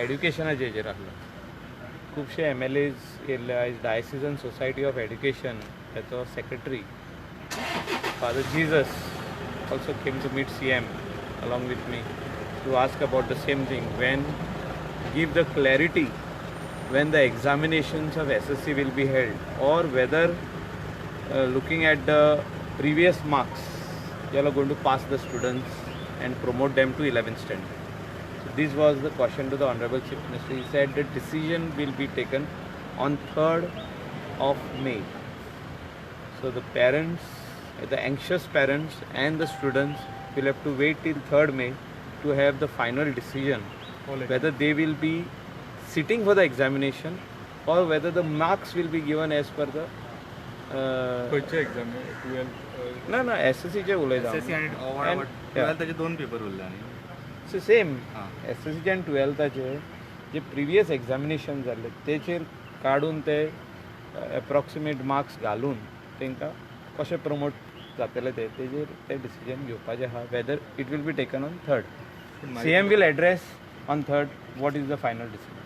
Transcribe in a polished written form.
एड्युकेशनाचे हेजेर आहलो. खुबशे MLAs येयल्ले आयज डायसिजन सोसायटी ऑफ एड्युकेशन हेचो secretary Father Jesus also came to meet CM along with me to ask about the same thing, when give the clarity when the examinations of SSC will be held, or whether looking at the previous marks you are going to pass the students and promote them to 11th standard. So this was the question to the Honorable Chief Minister. He said the decision will be taken on 3rd of May. So the parents, the anxious parents and the students will have to wait till 3rd May to have the final decision whether they will be sitting for the examination or whether the marks will be given as per the खंयचे exam 12 ना SSC चे उलयता SSC आणि 12 दोन paper उरले आनी same SSC आणि 12चे जे previous examination जाल्ले तेचेर काडून ते एप्रॉक्सिमेट मार्क्स घालून तांकां कशें प्रमोट जातले तेजेर ते डिसिजन घेवपाचें आहा, whether it will be taken on 3rd. CM will address on 3rd what is the final decision.